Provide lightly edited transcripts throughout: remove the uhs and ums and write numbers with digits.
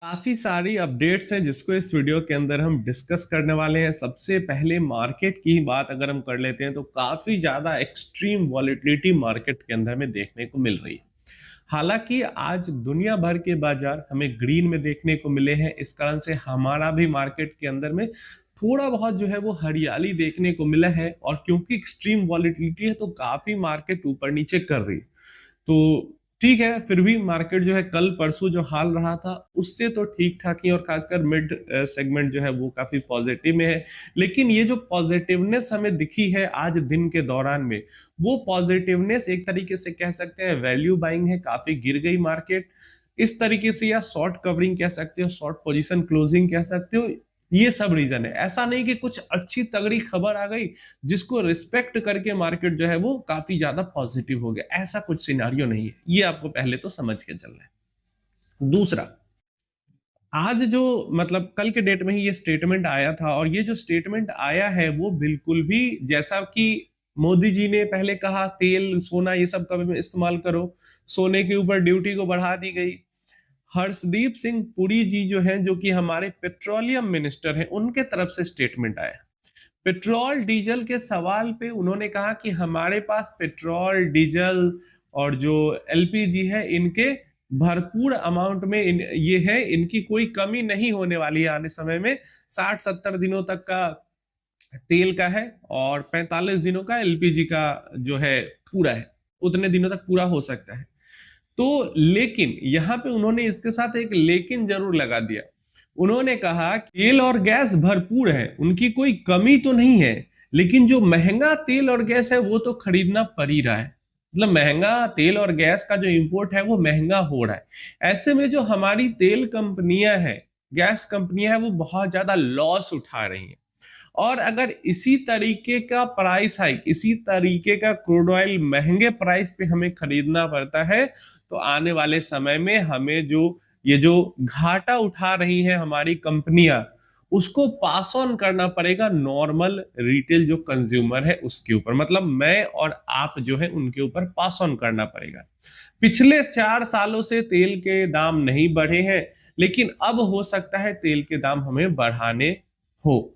काफ़ी सारी अपडेट्स हैं जिसको इस वीडियो के अंदर हम डिस्कस करने वाले हैं। सबसे पहले मार्केट की बात अगर हम कर लेते हैं तो काफ़ी ज़्यादा एक्सट्रीम वॉलेटिलिटी मार्केट के अंदर में देखने को मिल रही है। हालांकि आज दुनिया भर के बाजार हमें ग्रीन में देखने को मिले हैं, इस कारण से हमारा भी मार्केट के अंदर में थोड़ा बहुत जो है वो हरियाली देखने को मिला है। और क्योंकि एक्सट्रीम वॉलेटिलिटी है तो काफ़ी मार्केट ऊपर नीचे कर रही है। तो ठीक है, फिर भी मार्केट जो है कल परसों जो हाल रहा था उससे तो ठीक ठाक ही, और खासकर मिड सेगमेंट जो है वो काफी पॉजिटिव में है। लेकिन ये जो पॉजिटिवनेस हमें दिखी है आज दिन के दौरान में, वो पॉजिटिवनेस एक तरीके से कह सकते हैं वैल्यू बाइंग है। काफी गिर गई मार्केट इस तरीके से, या शॉर्ट कवरिंग कह सकते हो, शॉर्ट पोजीशन क्लोजिंग कह सकते हो। ये सब रीजन है। ऐसा नहीं कि कुछ अच्छी तगड़ी खबर आ गई जिसको रिस्पेक्ट करके मार्केट जो है वो काफी ज्यादा पॉजिटिव हो गया, ऐसा कुछ सिनारियो नहीं है। ये आपको पहले तो समझ के चलना है। दूसरा, आज जो मतलब कल के डेट में ही ये स्टेटमेंट आया था, और ये जो स्टेटमेंट आया है वो बिल्कुल भी जैसा कि मोदी जी ने पहले कहा तेल सोना ये सब का भी इस्तेमाल करो, सोने के ऊपर ड्यूटी को बढ़ा दी गई। हर्षदीप सिंह पुरी जी जो हैं, जो कि हमारे पेट्रोलियम मिनिस्टर हैं, उनके तरफ से स्टेटमेंट आया। पेट्रोल डीजल के सवाल पे उन्होंने कहा कि हमारे पास पेट्रोल डीजल और जो एलपीजी है इनके भरपूर अमाउंट में ये है, इनकी कोई कमी नहीं होने वाली है आने समय में। 60-70 दिनों तक का तेल का है और 45 दिनों का एलपीजी का जो है पूरा है, उतने दिनों तक पूरा हो सकता है। तो लेकिन यहाँ पे उन्होंने इसके साथ एक लेकिन जरूर लगा दिया। उन्होंने कहा तेल और गैस भरपूर है, उनकी कोई कमी तो नहीं है, लेकिन जो महंगा तेल और गैस है वो तो खरीदना पड़ ही रहा है। मतलब महंगा तेल और गैस का जो इंपोर्ट है वो महंगा हो रहा है। ऐसे में जो हमारी तेल कंपनियां हैं, गैस कंपनियां हैं, वो बहुत ज्यादा लॉस उठा रही हैं। और अगर इसी तरीके का प्राइस हाइक, इसी तरीके का क्रूड ऑयल महंगे प्राइस पे हमें खरीदना पड़ता है, तो आने वाले समय में हमें जो ये जो घाटा उठा रही हैं हमारी कंपनियां, उसको पास ऑन करना पड़ेगा नॉर्मल रिटेल जो कंज्यूमर है उसके ऊपर। मतलब मैं और आप जो है उनके ऊपर पास ऑन करना पड़ेगा। पिछले 4 सालों से तेल के दाम नहीं बढ़े हैं, लेकिन अब हो सकता है तेल के दाम हमें बढ़ाने हो।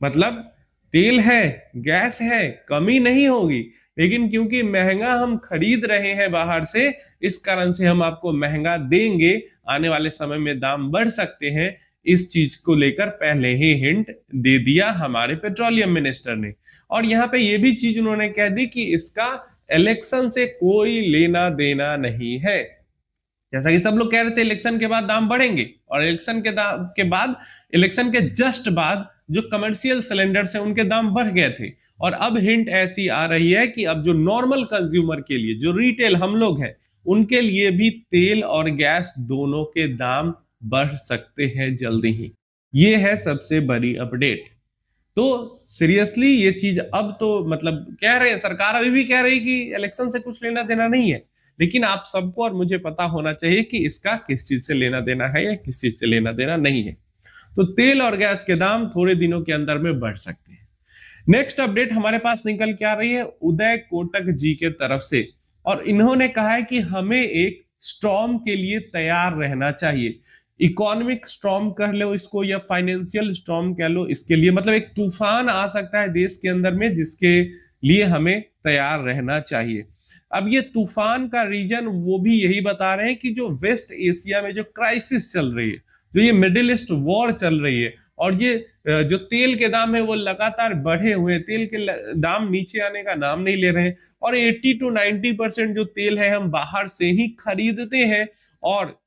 मतलब तेल है, गैस है, कमी नहीं होगी, लेकिन क्योंकि महंगा हम खरीद रहे हैं बाहर से, इस कारण से हम आपको महंगा देंगे। आने वाले समय में दाम बढ़ सकते हैं, इस चीज को लेकर पहले ही हिंट दे दिया हमारे पेट्रोलियम मिनिस्टर ने। और यहाँ पे ये भी चीज उन्होंने कह दी कि इसका इलेक्शन से कोई लेना देना नहीं है। जैसा कि सब लोग कह रहे थे इलेक्शन के बाद दाम बढ़ेंगे, और इलेक्शन के बाद, इलेक्शन के जस्ट बाद जो कमर्शियल सिलेंडर्स हैं उनके दाम बढ़ गए थे। और अब हिंट ऐसी आ रही है कि अब जो नॉर्मल कंज्यूमर के लिए, जो रिटेल हम लोग हैं, उनके लिए भी तेल और गैस दोनों के दाम बढ़ सकते हैं जल्दी ही। ये है सबसे बड़ी अपडेट। तो सीरियसली ये चीज अब तो मतलब कह रहे हैं, सरकार अभी भी कह रही कि इलेक्शन से कुछ लेना देना नहीं है, लेकिन आप सबको और मुझे पता होना चाहिए कि इसका किस चीज से लेना देना है या किस चीज से लेना देना नहीं है। तो तेल और गैस के दाम थोड़े दिनों के अंदर में बढ़ सकते हैं। नेक्स्ट अपडेट हमारे पास निकल के आ रही है उदय कोटक जी के तरफ से, और इन्होंने कहा है कि हमें एक स्टॉर्म के लिए तैयार रहना चाहिए। इकोनॉमिक स्टॉर्म कह लो इसको, या फाइनेंशियल स्टॉर्म कह लो, इसके लिए मतलब एक तूफान आ सकता है देश के अंदर में, जिसके लिए हमें तैयार रहना चाहिए। अब ये तूफान का रीजन वो भी यही बता रहे हैं कि जो वेस्ट एशिया में जो क्राइसिस चल रही है, जो ये मिडिल ईस्ट वॉर चल रही है, और ये जो तेल के दाम है वो लगातार बढ़े हुए हैं, तेल के दाम नीचे आने का नाम नहीं ले रहे हैं। और 80 to 90% जो तेल है हम बाहर से ही खरीदते हैं, और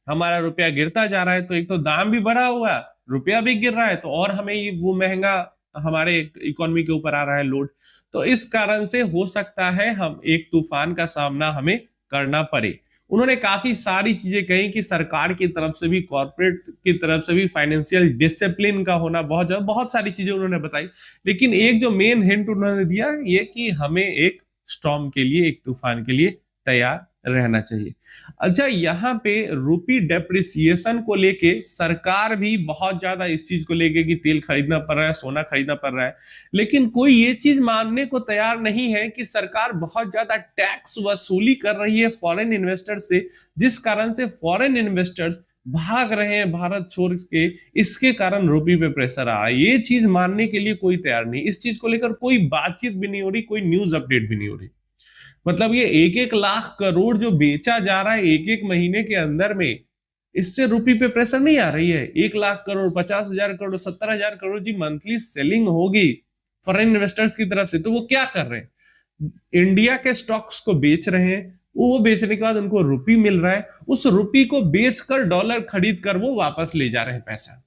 हमारा रुपया गिरता जा रहा है। तो एक तो दाम भी बढ़ा हुआ है, रुपया भी गिर रहा है, तो और हमें ये वो महंगा हमारे इकोनॉमी के ऊपर आ रहा है लोड। तो इस कारण से हो सकता है हम एक तूफान का सामना हमें करना पड़े। उन्होंने काफी सारी चीजें कही कि सरकार की तरफ से भी, कॉर्पोरेट की तरफ से भी फाइनेंशियल डिसिप्लिन का होना बहुत सारी चीजें उन्होंने बताई। लेकिन एक जो मेन हिंट उन्होंने दिया ये कि हमें एक स्टॉर्म के लिए, एक तूफान के लिए तैयार रहना चाहिए। अच्छा, यहाँ पे रुपी डेप्रिसिएशन को लेके सरकार भी बहुत ज्यादा इस चीज को लेके कि तेल खरीदना पड़ रहा है, सोना खरीदना पड़ रहा है, लेकिन कोई ये चीज मानने को तैयार नहीं है कि सरकार बहुत ज्यादा टैक्स वसूली कर रही है फॉरेन इन्वेस्टर्स से, जिस कारण से फॉरेन इन्वेस्टर्स भाग रहे हैं भारत छोड़ के, इसके कारण रुपये पे प्रेशर आ रहा है। ये चीज मानने के लिए कोई तैयार नहीं, इस चीज को लेकर कोई बातचीत भी नहीं हो रही, कोई न्यूज अपडेट भी नहीं हो रही। मतलब ये 1-1 लाख करोड़ जो बेचा जा रहा है एक एक महीने के अंदर में, इससे रुपये पे प्रेशर नहीं आ रही है। 1 लाख करोड़, 50,000 करोड़, 70,000 करोड़ जी मंथली सेलिंग होगी फॉरेन इन्वेस्टर्स की तरफ से, तो वो क्या कर रहे हैं, इंडिया के स्टॉक्स को बेच रहे हैं। वो बेचने के बाद उनको रुपये मिल रहा है, उस रुपये को बेचकर डॉलर खरीद कर वो वापस ले जा रहे हैं पैसा।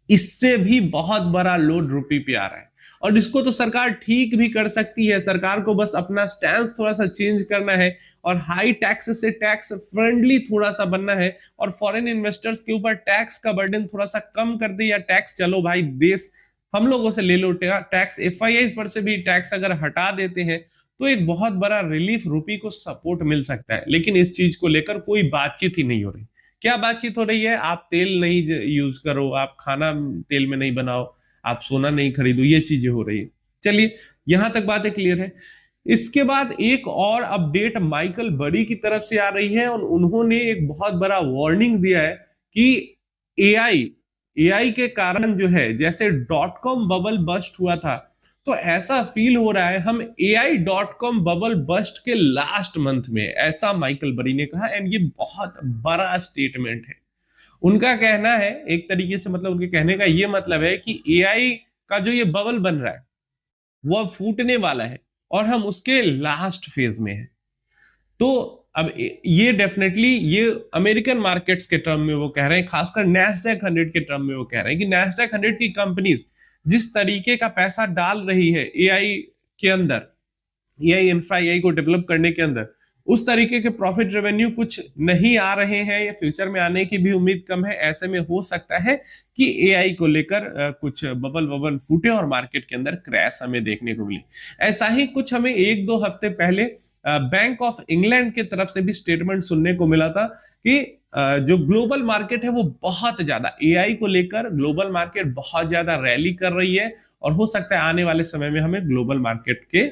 इससे भी बहुत बड़ा लोड रुपये पे आ रहा है। और इसको तो सरकार ठीक भी कर सकती है, सरकार को बस अपना स्टैंड थोड़ा सा चेंज करना है और हाई टैक्स से टैक्स फ्रेंडली थोड़ा सा बनना है, और फॉरेन इन्वेस्टर्स के ऊपर टैक्स का बर्डन थोड़ा सा कम कर दे, या टैक्स चलो भाई देश हम लोगों से ले लो टैक्स, एफआईआई पर से भी टैक्स अगर हटा देते हैं तो एक बहुत बड़ा रिलीफ, रुपये को सपोर्ट मिल सकता है। लेकिन इस चीज को लेकर कोई बातचीत ही नहीं हो रही। क्या बातचीत हो रही है, आप तेल नहीं यूज करो, आप खाना तेल में नहीं बनाओ, आप सोना नहीं खरीदो, ये चीजें हो रही है। चलिए यहां तक बातें क्लियर है। इसके बाद एक और अपडेट माइकल बरी की तरफ से आ रही है, और उन्होंने एक बहुत बड़ा वार्निंग दिया है कि एआई एआई के कारण जो है, जैसे .com बबल बस्ट हुआ था, तो ऐसा फील हो रहा है हम AI.com बबल बस्ट के लास्ट मंथ में, ऐसा माइकल बरी ने कहा। एंड ये बहुत बड़ा स्टेटमेंट है। उनका कहना है एक तरीके से, मतलब उनके कहने का ये मतलब है कि एआई का जो ये बबल बन रहा है वो अब फूटने वाला है और हम उसके लास्ट फेज में है। तो अब ये डेफिनेटली ये अमेरिकन मार्केट्स के टर्म में वो कह रहे हैं, खासकर नैस्डैक 100 के टर्म में वो कह रहे हैं कि नैस्डैक 100 की कंपनीज जिस तरीके का पैसा डाल रही है एआई के अंदर, एआई इंफ्रा, एआई को डेवलप करने के अंदर, उस तरीके के प्रॉफिट रेवेन्यू कुछ नहीं आ रहे हैं, या फ्यूचर में आने की भी उम्मीद कम है। ऐसे में हो सकता है कि एआई को लेकर कुछ बबल फूटे और मार्केट के अंदर क्रैश हमें देखने को मिले। ऐसा ही कुछ हमें 1-2 हफ्ते पहले बैंक ऑफ इंग्लैंड के तरफ से भी स्टेटमेंट सुनने को मिला था कि जो ग्लोबल मार्केट है वो बहुत ज्यादा एआई को लेकर, ग्लोबल मार्केट बहुत ज्यादा रैली कर रही है, और हो सकता है आने वाले समय में हमें ग्लोबल मार्केट के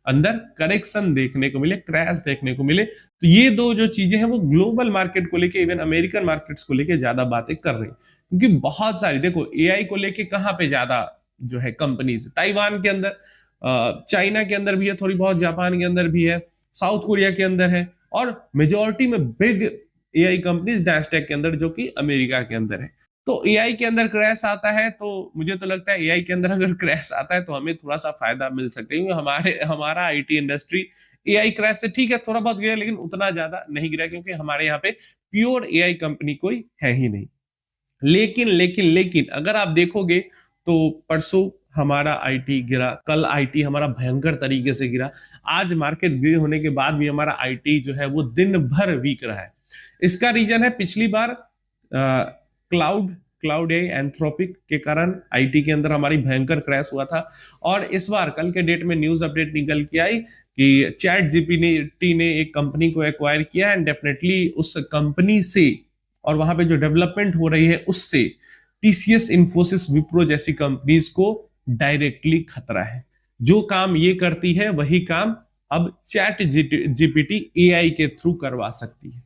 अंदर करेक्शन देखने को मिले, क्रैश देखने को मिले। तो ये दो जो चीजें हैं वो ग्लोबल मार्केट को लेके, इवन अमेरिकन मार्केट्स को लेके ज्यादा बातें कर रही हैं। क्योंकि बहुत सारी, देखो एआई को लेके कहां पे ज्यादा जो है कंपनीज, ताइवान के अंदर, चाइना के अंदर भी है थोड़ी बहुत, जापान के अंदर भी है, साउथ कोरिया के अंदर है, और मेजोरिटी में बिग एआई कंपनीज नैस्डैक के अंदर जो कि अमेरिका के अंदर है। तो एआई के अंदर क्रैश आता है तो मुझे तो लगता है एआई के अंदर अगर क्रैश आता है तो हमें थोड़ा सा फायदा मिल सकता है, क्योंकि हमारा आईटी इंडस्ट्री एआई क्रैश से ठीक है थोड़ा बहुत गिरा, लेकिन उतना ज्यादा नहीं गिरा, क्योंकि हमारे यहाँ पे प्योर एआई कंपनी कोई है ही नहीं। लेकिन अगर आप देखोगे तो परसों हमारा आईटी गिरा, कल आईटी हमारा भयंकर तरीके से गिरा, आज मार्केट गिरे होने के बाद भी हमारा आईटी जो है वो दिन भर वीक रहा है। इसका रीजन है, पिछली बार क्लाउड एंथ्रोपिक के कारण आईटी के अंदर हमारी भयंकर क्रैश हुआ था, और इस बार कल के डेट में न्यूज अपडेट निकल के आई कि चैट जीपीटी ने एक कंपनी को एक्वायर किया, एंड डेफिनेटली उस कंपनी से और वहां पे जो डेवलपमेंट हो रही है उससे टीसीएस, इन्फोसिस, विप्रो जैसी कंपनीज को डायरेक्टली खतरा है। जो काम ये करती है वही काम अब चैट जीपीटी एआई के थ्रू करवा सकती है।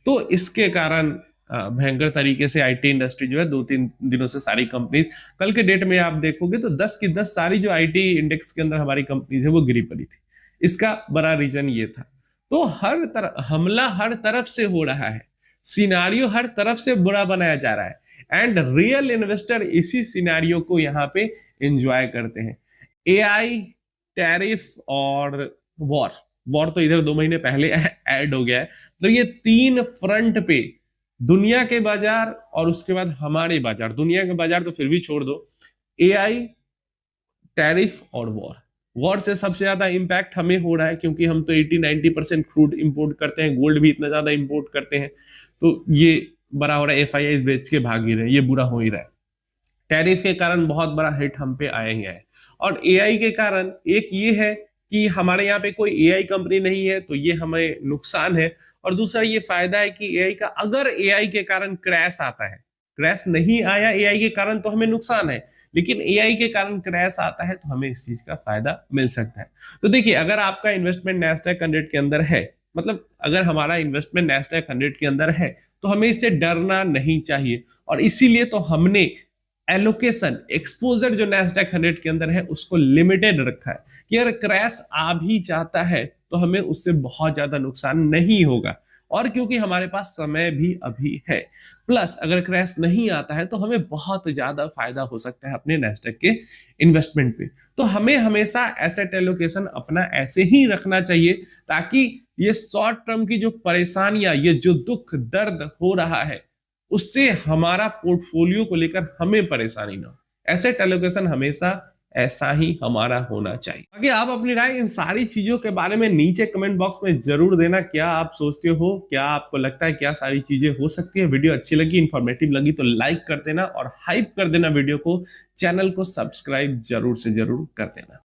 तो इसके कारण भयंकर तरीके से आईटी इंडस्ट्री जो है 2-3 दिनों से सारी कंपनीज, कल के डेट में आप देखोगे तो 10 की 10 सारी जो आईटी इंडेक्स के अंदर हमारी कंपनीज है वो गिरी पड़ी थी। इसका बड़ा रीजन ये था। तो हर तरफ हमला हर तरफ से हो रहा है, सिनारियो हर तरफ से बुरा बनाया जा रहा है, एंड रियल इन्वेस्टर इसी सिनारियो को यहाँ पे एंजॉय करते हैं। एआई, टैरिफ और वॉर तो इधर 2 महीने पहले ऐड हो गया है। तो ये 3 फ्रंट पे दुनिया के बाजार और उसके बाद हमारे बाजार, दुनिया के बाजार तो फिर भी छोड़ दो, एआई, टैरिफ और वॉर से सबसे ज्यादा इंपैक्ट हमें हो रहा है, क्योंकि हम तो 80-90% क्रूड इंपोर्ट करते हैं, गोल्ड भी इतना ज्यादा इंपोर्ट करते हैं, तो ये बड़ा हो रहा है, एफआईआई बेच के भाग ही रहे, ये बुरा हो ही रहा है। टैरिफ के कारण बहुत बड़ा हिट हम पे आया ही है, और एआई के कारण एक ये है कि हमारे यहाँ पे कोई एआई कंपनी नहीं है, तो ये हमें नुकसान है। और दूसरा ये फायदा है कि एआई का, अगर एआई के कारण क्रैश आता है, क्रैश नहीं आया एआई के कारण तो हमें नुकसान है, लेकिन एआई के कारण क्रैश आता है तो हमें इस चीज का फायदा मिल सकता है। तो देखिए, अगर आपका इन्वेस्टमेंट नैस्डैक 100 के अंदर है, मतलब अगर हमारा इन्वेस्टमेंट नैस्डैक 100 के अंदर है, तो हमें इससे डरना नहीं चाहिए। और इसीलिए तो हमने एलोकेशन एक्सपोजर जो नैस्डैक 100 के अंदर है उसको लिमिटेड रखा है कि अगर क्रैश आ भी जाता है तो हमें उससे बहुत ज्यादा नुकसान नहीं होगा, और क्योंकि हमारे पास समय भी अभी है, प्लस अगर क्रैश नहीं आता है तो हमें बहुत ज्यादा फायदा हो सकता है अपने नैस्डैक के इन्वेस्टमेंट पे। तो हमें हमेशा एसेट एलोकेशन अपना ऐसे ही रखना चाहिए ताकि ये शॉर्ट टर्म की जो परेशानियां, ये जो दुख दर्द हो रहा है, उससे हमारा पोर्टफोलियो को लेकर हमें परेशानी ना हो। एसेट एलोकेशन हमेशा ऐसा ही हमारा होना चाहिए। आगे आप अपनी राय इन सारी चीजों के बारे में नीचे कमेंट बॉक्स में जरूर देना। क्या आप सोचते हो, क्या आपको लगता है क्या सारी चीजें हो सकती है? वीडियो अच्छी लगी, इंफॉर्मेटिव लगी तो लाइक कर देना और हाइप कर देना वीडियो को। चैनल को सब्सक्राइब जरूर से जरूर कर देना।